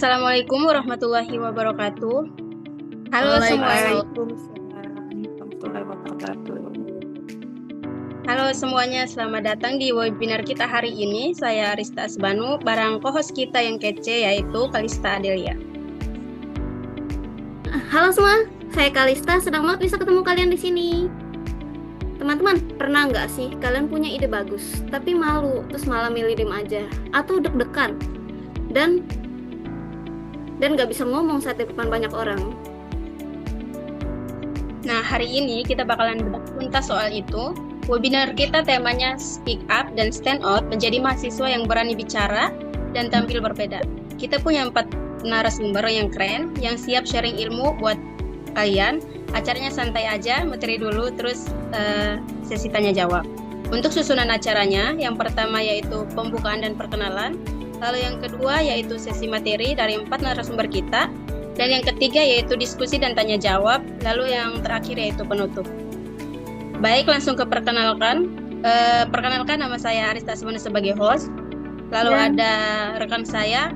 Assalamualaikum warahmatullahi wabarakatuh. Halo semuanya. Halo semuanya, selamat datang di webinar kita hari ini. Saya Arista Asbanu, barang co-host kita yang kece yaitu Kalista Adelia. Halo semua, saya Kalista, senang banget bisa ketemu kalian di sini. Teman-teman, pernah nggak sih kalian punya ide bagus, tapi malu, terus malah milih diem aja, atau deg-degan, dan nggak bisa ngomong saat di depan banyak orang? Nah, hari ini kita bakalan bedah tuntas soal itu. Webinar kita temanya Speak Up dan Stand Out menjadi mahasiswa yang berani bicara dan tampil berbeda. Kita punya 4 narasumber yang keren, yang siap sharing ilmu buat kalian. Acaranya santai aja, materi dulu, terus sesi tanya jawab. Untuk susunan acaranya, yang pertama yaitu pembukaan dan perkenalan, lalu yang kedua yaitu sesi materi dari 4 narasumber kita, dan yang ketiga yaitu diskusi dan tanya jawab, lalu yang terakhir yaitu penutup. Baik, langsung ke perkenalkan. Perkenalkan, nama saya Arista Asmana sebagai host, lalu ada rekan saya,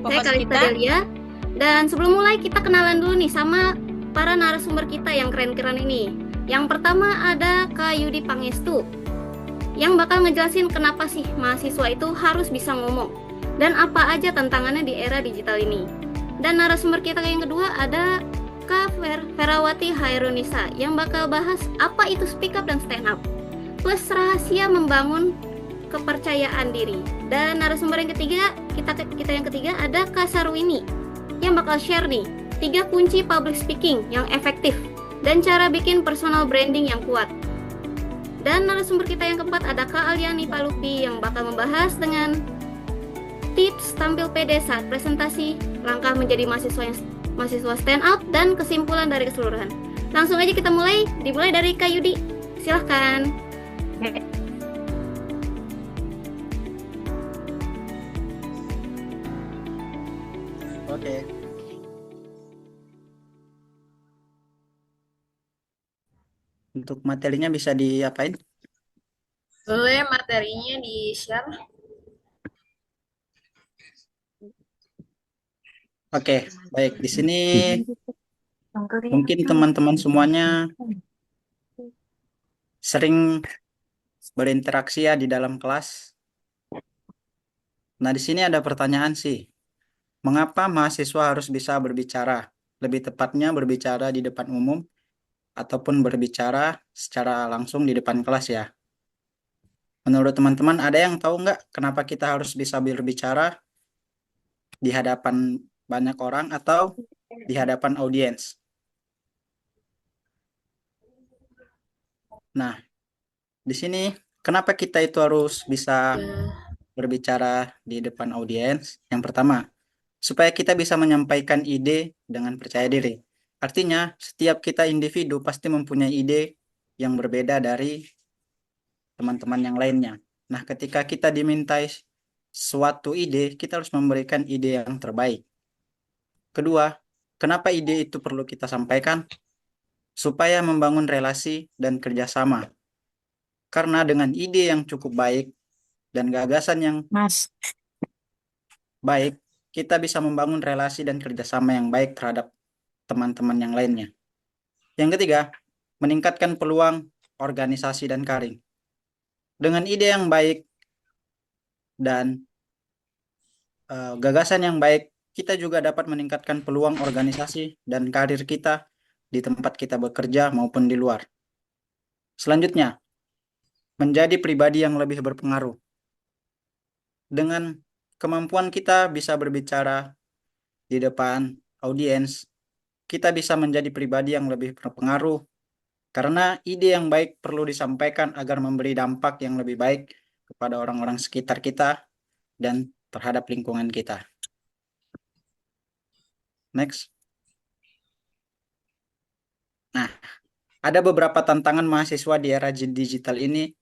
Saya Kalista Adelia, dan sebelum mulai kita kenalan dulu nih sama para narasumber kita yang keren-keren ini. Yang pertama ada Kak Yudi Pangestu, yang bakal ngejelasin kenapa sih mahasiswa itu harus bisa ngomong, dan apa aja tantangannya di era digital ini. Dan narasumber kita yang kedua ada Kak Ferawati Hairunisa, yang bakal bahas apa itu speak up dan stand up, plus rahasia membangun kepercayaan diri. Dan narasumber yang ketiga, kita yang ketiga ada Kak Sarwini, yang bakal share nih 3 kunci public speaking yang efektif dan cara bikin personal branding yang kuat. Dan narasumber kita yang keempat ada Kak Aliani Palupi, yang bakal membahas dengan tips tampil pede saat presentasi, langkah menjadi mahasiswa stand out, dan kesimpulan dari keseluruhan. Langsung aja kita dimulai dari Kak Yudi. Silahkan. Oke. Untuk materinya bisa diapain? Boleh materinya di-share? Oke, baik. Di sini mungkin teman-teman semuanya sering berinteraksi ya di dalam kelas. Nah, di sini ada pertanyaan sih. Mengapa mahasiswa harus bisa berbicara? Lebih tepatnya berbicara di depan umum ataupun berbicara secara langsung di depan kelas ya. Menurut teman-teman, ada yang tahu nggak kenapa kita harus bisa berbicara di hadapan banyak orang atau di hadapan audiens? Nah, di sini kenapa kita itu harus bisa berbicara di depan audiens? Yang pertama, supaya kita bisa menyampaikan ide dengan percaya diri. Artinya, setiap kita individu pasti mempunyai ide yang berbeda dari teman-teman yang lainnya. Nah, ketika kita dimintai suatu ide, kita harus memberikan ide yang terbaik. Kedua, kenapa ide itu perlu kita sampaikan? Supaya membangun relasi dan kerjasama. Karena dengan ide yang cukup baik dan gagasan yang baik, kita bisa membangun relasi dan kerjasama yang baik terhadap teman-teman yang lainnya. Yang ketiga, meningkatkan peluang organisasi dan karir. Dengan ide yang baik dan gagasan yang baik, kita juga dapat meningkatkan peluang organisasi dan karir kita di tempat kita bekerja maupun di luar. Selanjutnya, menjadi pribadi yang lebih berpengaruh. Dengan kemampuan kita bisa berbicara di depan audiens, kita bisa menjadi pribadi yang lebih berpengaruh karena ide yang baik perlu disampaikan agar memberi dampak yang lebih baik kepada orang-orang sekitar kita dan terhadap lingkungan kita. Next. Nah, ada beberapa tantangan mahasiswa di era digital ini.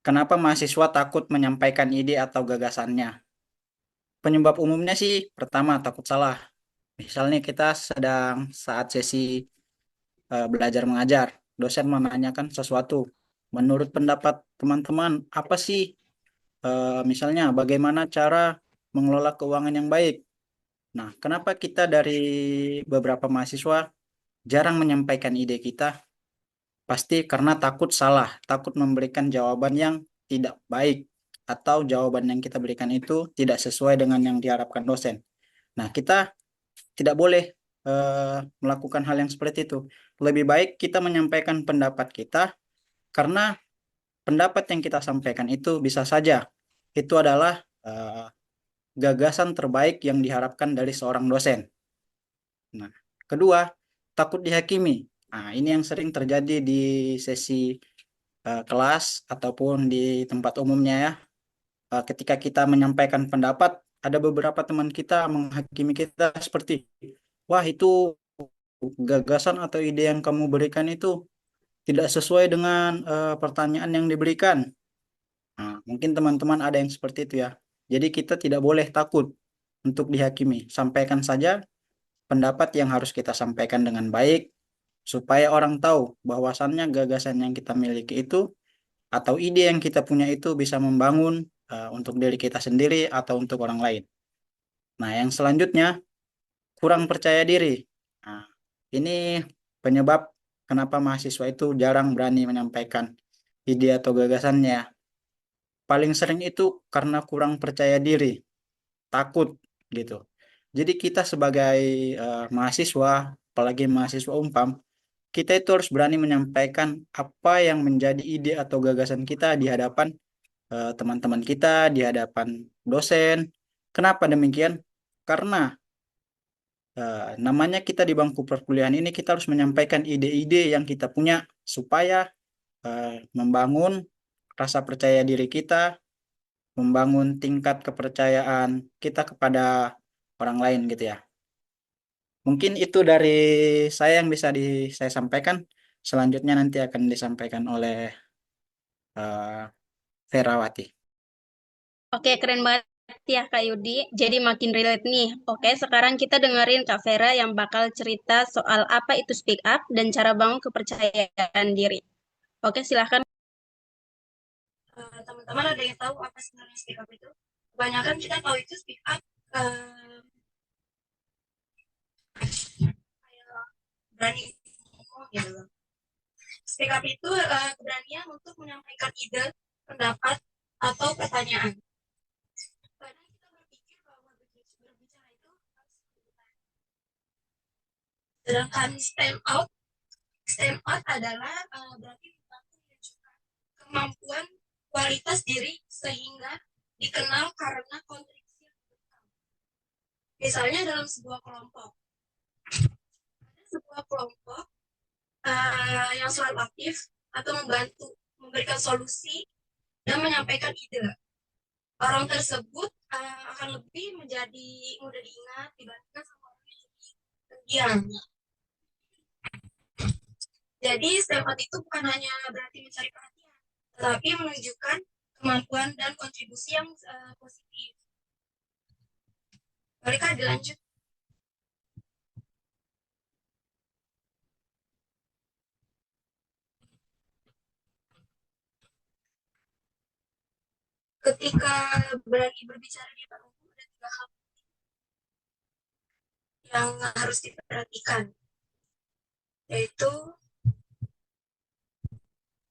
Kenapa mahasiswa takut menyampaikan ide atau gagasannya? Penyebab umumnya sih, pertama takut salah. Misalnya kita sedang saat sesi belajar mengajar, dosen menanyakan sesuatu. Menurut pendapat teman-teman, apa sih misalnya bagaimana cara mengelola keuangan yang baik. Nah, kenapa kita dari beberapa mahasiswa jarang menyampaikan ide kita? Pasti karena takut salah, takut memberikan jawaban yang tidak baik, atau jawaban yang kita berikan itu tidak sesuai dengan yang diharapkan dosen. Nah, kita tidak boleh melakukan hal yang seperti itu. Lebih baik kita menyampaikan pendapat kita, karena pendapat yang kita sampaikan itu bisa saja itu adalah gagasan terbaik yang diharapkan dari seorang dosen. Nah, kedua, takut dihakimi. Nah, ini yang sering terjadi di sesi kelas ataupun di tempat umumnya ya. Ketika kita menyampaikan pendapat, ada beberapa teman kita menghakimi kita seperti, wah itu gagasan atau ide yang kamu berikan itu tidak sesuai dengan pertanyaan yang diberikan. Nah, mungkin teman-teman ada yang seperti itu ya. Jadi kita tidak boleh takut untuk dihakimi. Sampaikan saja pendapat yang harus kita sampaikan dengan baik, supaya orang tahu bahwasannya gagasan yang kita miliki itu atau ide yang kita punya itu bisa membangun untuk diri kita sendiri atau untuk orang lain. Nah, yang selanjutnya, kurang percaya diri. Nah, ini penyebab kenapa mahasiswa itu jarang berani menyampaikan ide atau gagasannya. Paling sering itu karena kurang percaya diri, takut gitu. Jadi kita sebagai mahasiswa, apalagi mahasiswa Unpam, kita itu harus berani menyampaikan apa yang menjadi ide atau gagasan kita di hadapan teman-teman kita, di hadapan dosen. Kenapa demikian? Karena namanya kita di bangku perkuliahan ini, kita harus menyampaikan ide-ide yang kita punya supaya membangun rasa percaya diri kita, membangun tingkat kepercayaan kita kepada orang lain gitu ya. Mungkin itu dari saya yang bisa saya sampaikan. Selanjutnya nanti akan disampaikan oleh Ferawati. Oke, keren banget ya Kak Yudi. Jadi makin relate nih. Oke, sekarang kita dengerin Kak Vera yang bakal cerita soal apa itu speak up dan cara bangun kepercayaan diri. Oke, silahkan. Teman-teman ada yang tahu apa sebenarnya speak up itu? Kebanyakan kita tahu itu speak up kayak berani ngomong gitu. Speak up itu keberanian untuk menyampaikan ide, pendapat, atau pertanyaan. Kadang kita berpikir bahwa berbicara itu harus berbicara. Sedangkan stand out adalah berarti menunjukkan kemampuan kualitas diri sehingga dikenal karena kontribusi yang diberikan. Misalnya dalam sebuah kelompok, ada sebuah kelompok yang selalu aktif atau membantu memberikan solusi dan menyampaikan ide. Orang tersebut akan lebih menjadi mudah diingat dibandingkan sama orang yang lebih pendiam. Jadi stand out itu bukan hanya berarti mencari perhatian, tetapi menunjukkan kemampuan dan kontribusi yang positif. Bolehkah dilanjut? Ketika berani berbicara di depan umum, ada 3 hal yang harus diperhatikan, yaitu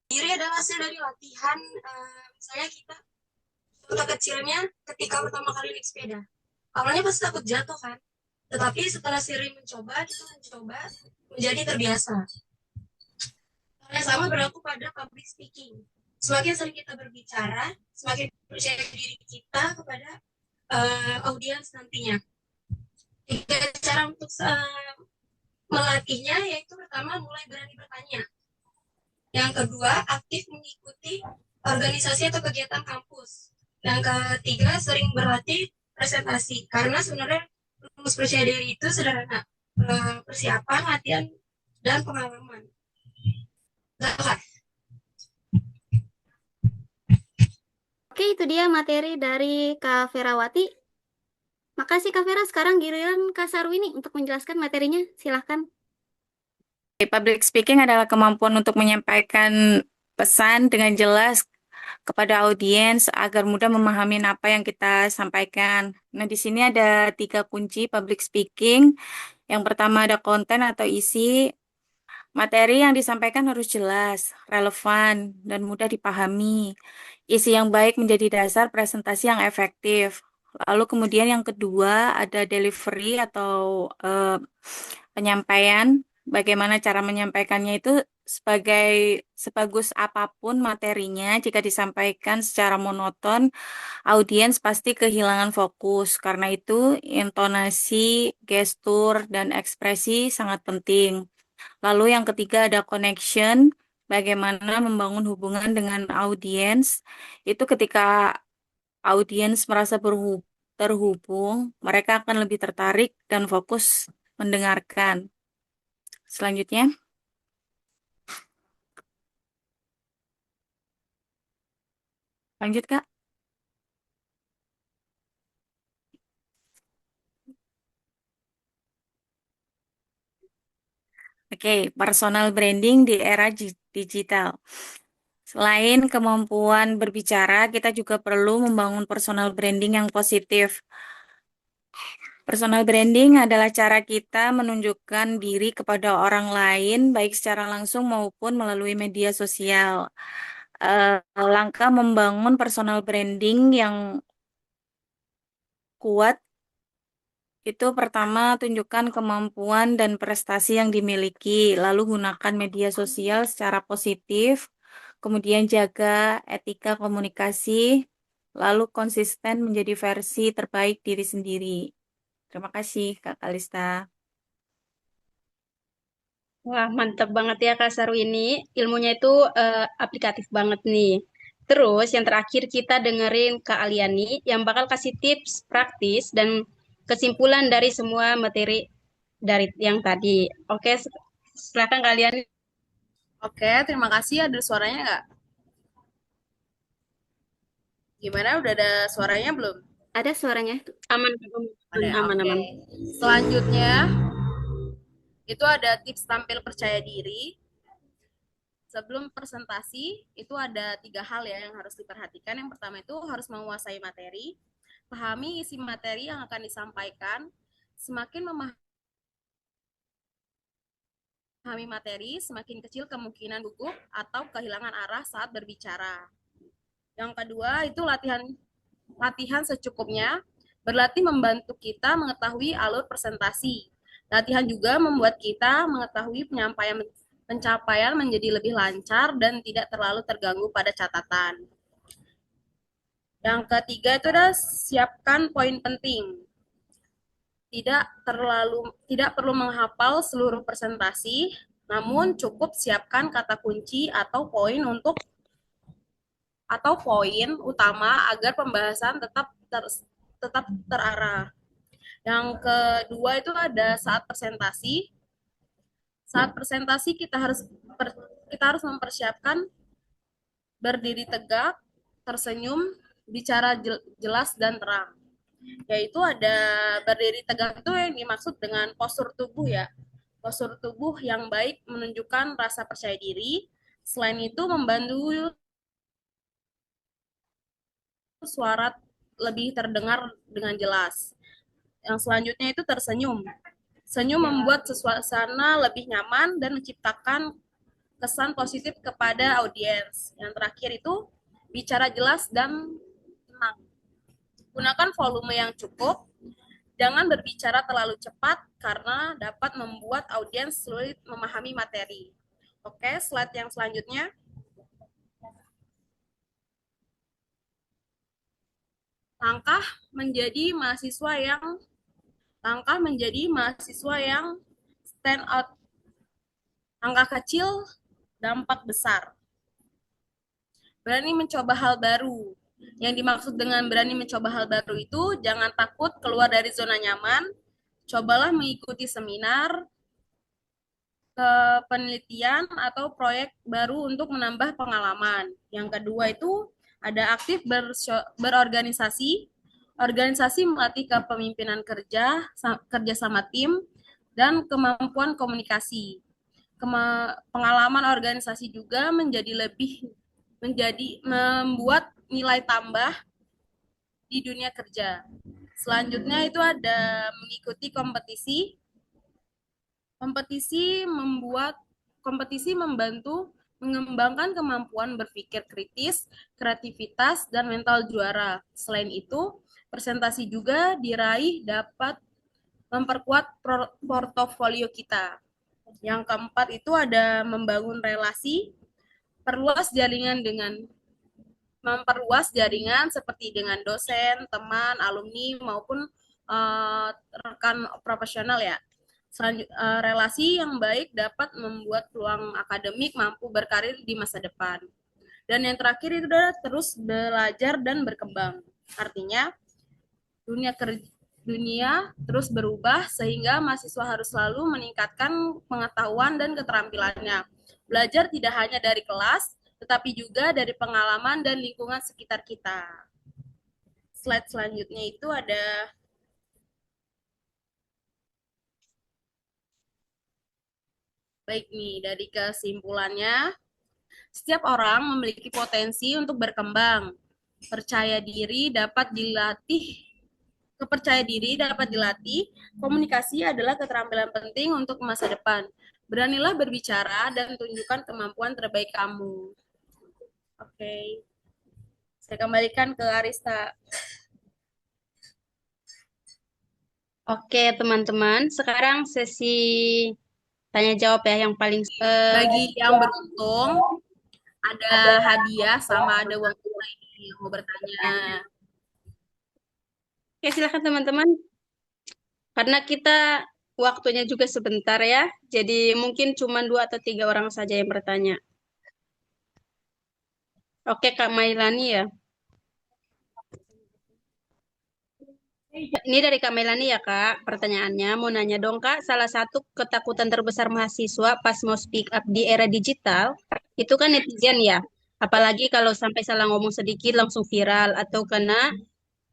diri adalah hasil dari latihan. Misalnya kita contoh kecilnya ketika pertama kali naik sepeda, awalnya pasti takut jatuh kan, tetapi setelah sering mencoba, kita mencoba menjadi terbiasa. Hal yang sama berlaku pada public speaking. Semakin sering kita berbicara, semakin percaya diri kita kepada audiens nantinya. 3 cara untuk melatihnya, yaitu pertama, mulai berani bertanya. Yang kedua, aktif mengikuti organisasi atau kegiatan kampus. Yang ketiga, sering berlatih presentasi. Karena sebenarnya rumus percaya diri itu sederhana. Persiapan, latihan, dan pengalaman. Nah, Oke, itu dia materi dari Kak Ferawati. Makasih Kak Vera. Sekarang giliran Kak Sarwini untuk menjelaskan materinya. Silahkan. Public speaking adalah kemampuan untuk menyampaikan pesan dengan jelas kepada audiens agar mudah memahami apa yang kita sampaikan. Nah, di sini ada 3 kunci public speaking. Yang pertama ada konten atau isi. Materi yang disampaikan harus jelas, relevan, dan mudah dipahami. Isi yang baik menjadi dasar presentasi yang efektif. Lalu kemudian yang kedua ada delivery atau penyampaian. Bagaimana cara menyampaikannya itu sebagus apapun materinya, jika disampaikan secara monoton, audiens pasti kehilangan fokus. Karena itu, intonasi, gestur, dan ekspresi sangat penting. Lalu yang ketiga ada connection, bagaimana membangun hubungan dengan audiens. Itu ketika audiens merasa terhubung, mereka akan lebih tertarik dan fokus mendengarkan. Selanjutnya, lanjut Kak. Oke, personal branding di era digital. Selain kemampuan berbicara, kita juga perlu membangun personal branding yang positif. Personal branding adalah cara kita menunjukkan diri kepada orang lain, baik secara langsung maupun melalui media sosial. Langkah membangun personal branding yang kuat itu pertama, tunjukkan kemampuan dan prestasi yang dimiliki, lalu gunakan media sosial secara positif, kemudian jaga etika komunikasi, lalu konsisten menjadi versi terbaik diri sendiri. Terima kasih, Kak Kalista. Wah, mantap banget ya Kak Saru ini. Ilmunya itu aplikatif banget nih. Terus yang terakhir kita dengerin Kak Aliani yang bakal kasih tips praktis dan kesimpulan dari semua materi dari yang tadi. Oke, silakan Kak Aliani. Oke, terima kasih. Ada suaranya nggak? Gimana? Udah ada suaranya belum? Ada suaranya? Aman, Ada. aman, Oke. aman. Selanjutnya, itu ada tips tampil percaya diri. Sebelum presentasi, itu ada 3 hal ya yang harus diperhatikan. Yang pertama itu harus menguasai materi, pahami isi materi yang akan disampaikan, semakin memahami materi, semakin kecil kemungkinan gugup atau kehilangan arah saat berbicara. Yang kedua itu latihan secukupnya. Berlatih membantu kita mengetahui alur presentasi. Latihan juga membuat kita mengetahui pencapaian menjadi lebih lancar dan tidak terlalu terganggu pada catatan. Yang ketiga itu adalah siapkan poin penting. Tidak perlu menghafal seluruh presentasi, namun cukup siapkan kata kunci atau poin utama agar pembahasan tetap terarah. Yang kedua itu ada saat presentasi. Saat presentasi kita harus mempersiapkan berdiri tegak, tersenyum, bicara jelas dan terang. Yaitu ada berdiri tegak itu yang dimaksud dengan postur tubuh ya. Postur tubuh yang baik menunjukkan rasa percaya diri. Selain itu membantu suara lebih terdengar dengan jelas. Yang selanjutnya itu tersenyum. Senyum membuat suasana lebih nyaman dan menciptakan kesan positif kepada audiens. Yang terakhir itu bicara jelas dan tenang. Gunakan volume yang cukup. Jangan berbicara terlalu cepat karena dapat membuat audiens sulit memahami materi. Oke, slide yang selanjutnya. Langkah menjadi mahasiswa yang stand out. Langkah kecil, dampak besar. Berani mencoba hal baru. Yang dimaksud dengan berani mencoba hal baru itu, jangan takut keluar dari zona nyaman. Cobalah mengikuti seminar, penelitian, atau proyek baru untuk menambah pengalaman. Yang kedua itu, ada aktif berorganisasi. Organisasi melatih kepemimpinan kerja sama tim, dan kemampuan komunikasi. Pengalaman organisasi juga menjadi lebih membuat nilai tambah di dunia kerja. Selanjutnya itu ada mengikuti kompetisi. Kompetisi membantu mengembangkan kemampuan berpikir kritis, kreativitas, dan mental juara. Selain itu, presentasi juga diraih dapat memperkuat portofolio kita. Yang keempat itu ada membangun relasi, memperluas jaringan seperti dengan dosen, teman, alumni maupun rekan profesional ya. Relasi yang baik dapat membuat peluang akademik mampu berkarir di masa depan. Dan yang terakhir itu adalah terus belajar dan berkembang. Artinya dunia terus berubah sehingga mahasiswa harus selalu meningkatkan pengetahuan dan keterampilannya. Belajar tidak hanya dari kelas, tetapi juga dari pengalaman dan lingkungan sekitar kita. Slide selanjutnya itu ada baik nih, dari kesimpulannya, setiap orang memiliki potensi untuk berkembang. Kepercayaan diri dapat dilatih. Komunikasi adalah keterampilan penting untuk masa depan. Beranilah berbicara dan tunjukkan kemampuan terbaik kamu. Oke. Saya kembalikan ke Arista. Oke, teman-teman. Sekarang sesi tanya jawab ya yang paling Bagi yang beruntung ada hadiah sama ada uang tunai yang mau bertanya. Oke, silakan teman-teman. Karena kita waktunya juga sebentar ya, jadi mungkin cuma 2 atau 3 orang saja yang bertanya. Oke, Kak Mailani ya. Ini dari Kak Mailani ya, Kak. Pertanyaannya, mau nanya dong, Kak. Salah satu ketakutan terbesar mahasiswa pas mau speak up di era digital, itu kan netizen ya. Apalagi kalau sampai salah ngomong sedikit langsung viral atau kena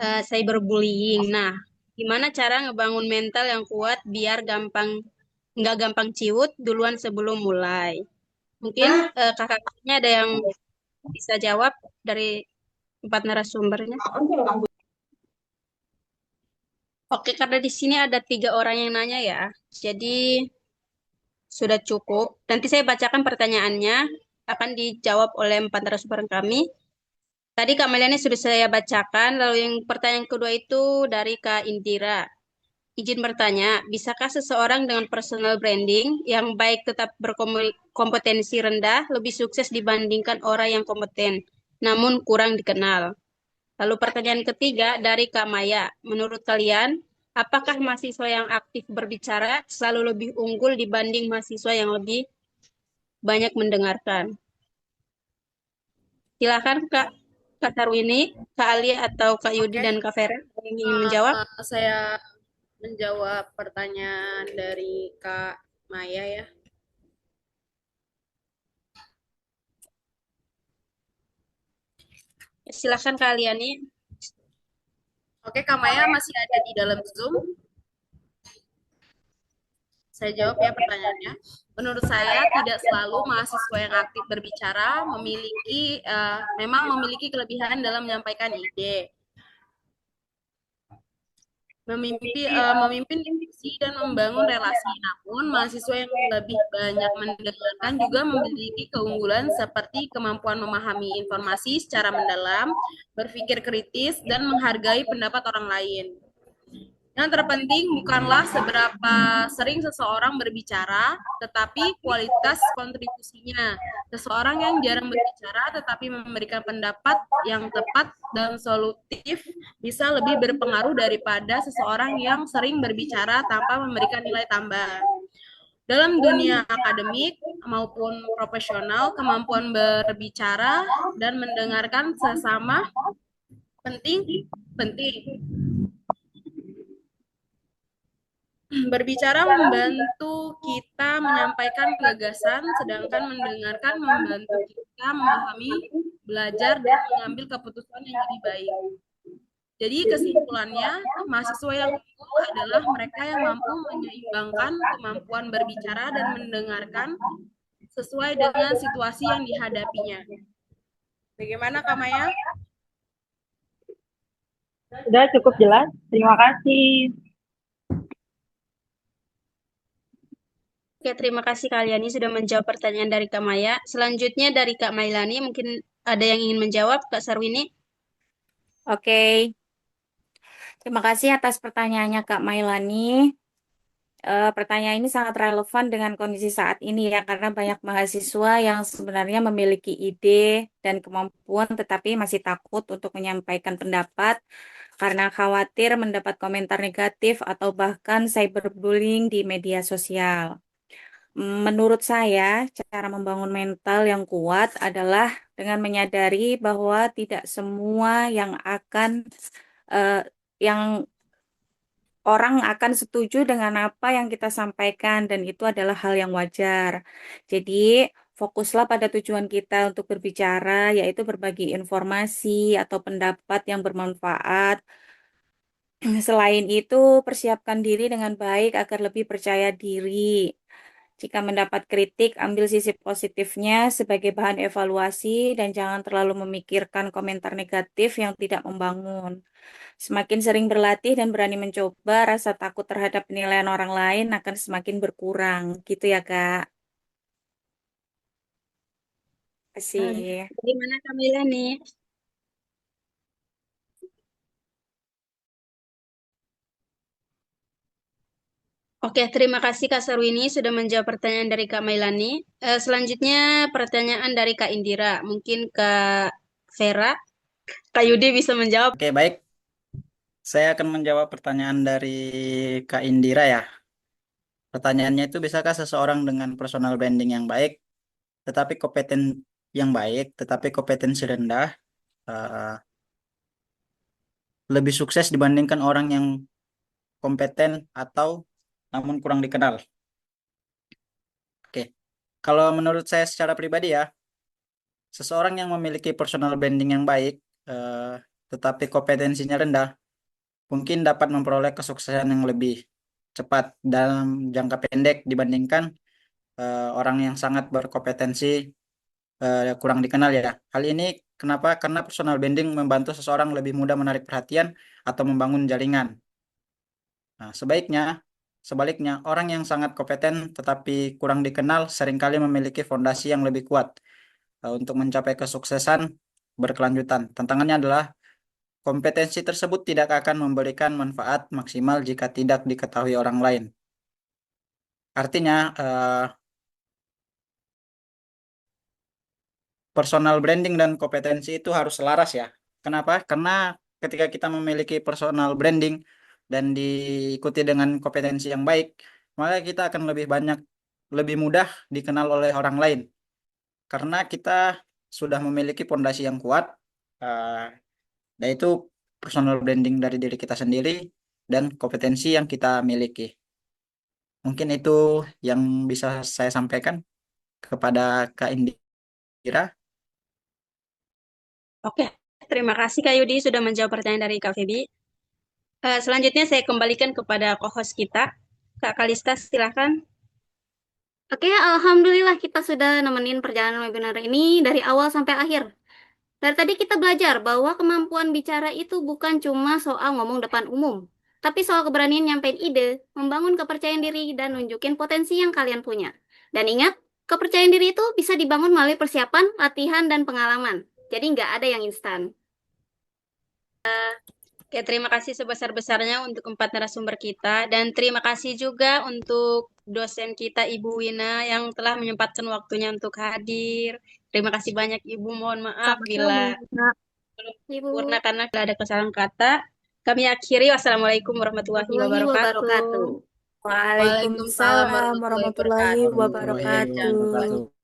cyberbullying. Nah, gimana cara ngebangun mental yang kuat biar nggak gampang ciut duluan sebelum mulai? Mungkin kakak-kakaknya ada yang bisa jawab dari 4 narasumbernya. Oke, karena di sini ada 3 orang yang nanya ya, jadi sudah cukup. Nanti saya bacakan pertanyaannya, akan dijawab oleh 4 narasumber kami. Tadi Kak Meliani sudah saya bacakan, lalu yang pertanyaan kedua itu dari Kak Indira. Izin bertanya, bisakah seseorang dengan personal branding yang baik tetap berkompetensi rendah lebih sukses dibandingkan orang yang kompeten, namun kurang dikenal? Lalu pertanyaan ketiga dari Kak Maya, menurut kalian, apakah mahasiswa yang aktif berbicara selalu lebih unggul dibanding mahasiswa yang lebih banyak mendengarkan? Silakan Kak Sarwini, Kak Ali atau Kak Yudi dan Kak Vera yang ingin menjawab. Saya menjawab pertanyaan dari Kak Maya ya. Silakan Kak Aliani. Oke, Kak Maya masih ada di dalam Zoom. Saya jawab ya pertanyaannya. Menurut saya tidak selalu mahasiswa yang aktif berbicara memang memiliki kelebihan dalam menyampaikan ide. Memimpin diskusi dan membangun relasi. Namun, mahasiswa yang lebih banyak mendengarkan juga memiliki keunggulan seperti kemampuan memahami informasi secara mendalam, berpikir kritis, dan menghargai pendapat orang lain. Yang terpenting bukanlah seberapa sering seseorang berbicara, tetapi kualitas kontribusinya. Seseorang yang jarang berbicara tetapi memberikan pendapat yang tepat dan solutif bisa lebih berpengaruh daripada seseorang yang sering berbicara tanpa memberikan nilai tambah. Dalam dunia akademik maupun profesional, kemampuan berbicara dan mendengarkan sesama penting. Berbicara membantu kita menyampaikan gagasan, sedangkan mendengarkan membantu kita memahami, belajar, dan mengambil keputusan yang lebih baik. Jadi kesimpulannya, mahasiswa yang unggul adalah mereka yang mampu menyeimbangkan kemampuan berbicara dan mendengarkan sesuai dengan situasi yang dihadapinya. Bagaimana Kak Maya? Sudah cukup jelas. Terima kasih. Oke, terima kasih kalian ini sudah menjawab pertanyaan dari Kak Maya. Selanjutnya dari Kak Mailani, mungkin ada yang ingin menjawab, Kak Sarwini. Oke, terima kasih atas pertanyaannya Kak Mailani. Pertanyaan ini sangat relevan dengan kondisi saat ini ya, karena banyak mahasiswa yang sebenarnya memiliki ide dan kemampuan tetapi masih takut untuk menyampaikan pendapat karena khawatir mendapat komentar negatif atau bahkan cyberbullying di media sosial. Menurut saya, cara membangun mental yang kuat adalah dengan menyadari bahwa tidak semua eh, yang orang akan setuju dengan apa yang kita sampaikan dan itu adalah hal yang wajar. Jadi, fokuslah pada tujuan kita untuk berbicara, yaitu berbagi informasi atau pendapat yang bermanfaat. Selain itu, persiapkan diri dengan baik agar lebih percaya diri. Jika mendapat kritik, ambil sisi positifnya sebagai bahan evaluasi dan jangan terlalu memikirkan komentar negatif yang tidak membangun. Semakin sering berlatih dan berani mencoba, rasa takut terhadap penilaian orang lain akan semakin berkurang. Gitu ya, Kak. Terima kasih. Bagaimana Kak Mailani? Oke, terima kasih Kak Sarwini sudah menjawab pertanyaan dari Kak Mailani. Selanjutnya pertanyaan dari Kak Indira. Mungkin Kak Vera, Kak Yudi bisa menjawab. Oke, baik. Saya akan menjawab pertanyaan dari Kak Indira ya. Pertanyaannya itu, bisakah seseorang dengan personal branding yang baik, tetapi kompetensi rendah, eh, lebih sukses dibandingkan orang yang kompeten atau namun kurang dikenal? Oke, kalau menurut saya secara pribadi ya, seseorang yang memiliki personal branding yang baik, eh, tetapi kompetensinya rendah, mungkin dapat memperoleh kesuksesan yang lebih cepat dalam jangka pendek dibandingkan orang yang sangat berkompetensi kurang dikenal ya. Hal ini kenapa? Karena personal branding membantu seseorang lebih mudah menarik perhatian atau membangun jaringan. Nah, sebaliknya, orang yang sangat kompeten tetapi kurang dikenal seringkali memiliki fondasi yang lebih kuat untuk mencapai kesuksesan berkelanjutan. Tantangannya adalah kompetensi tersebut tidak akan memberikan manfaat maksimal jika tidak diketahui orang lain. Artinya, personal branding dan kompetensi itu harus selaras ya. Kenapa? Karena ketika kita memiliki personal branding dan diikuti dengan kompetensi yang baik, maka kita akan lebih mudah dikenal oleh orang lain. Karena kita sudah memiliki fondasi yang kuat, yaitu personal branding dari diri kita sendiri dan kompetensi yang kita miliki. Mungkin itu yang bisa saya sampaikan kepada Kak Indira. Oke, terima kasih Kak Yudi sudah menjawab pertanyaan dari Kak Febi. Selanjutnya saya kembalikan kepada co-host kita, Kak Kalista, silakan. Oke, alhamdulillah kita sudah nemenin perjalanan webinar ini dari awal sampai akhir. Dari tadi kita belajar bahwa kemampuan bicara itu bukan cuma soal ngomong depan umum, tapi soal keberanian nyampein ide, membangun kepercayaan diri, dan nunjukin potensi yang kalian punya. Dan ingat, kepercayaan diri itu bisa dibangun melalui persiapan, latihan, dan pengalaman. Jadi nggak ada yang instan. Oke, terima kasih sebesar-besarnya untuk 4 narasumber kita dan terima kasih juga untuk dosen kita Ibu Wina yang telah menyempatkan waktunya untuk hadir. Terima kasih banyak Ibu. Mohon maaf bila belum sempurna karena ada kesalahan kata. Kami akhiri. Wassalamualaikum warahmatullahi wabarakatuh. Waalaikumsalam warahmatullahi wabarakatuh.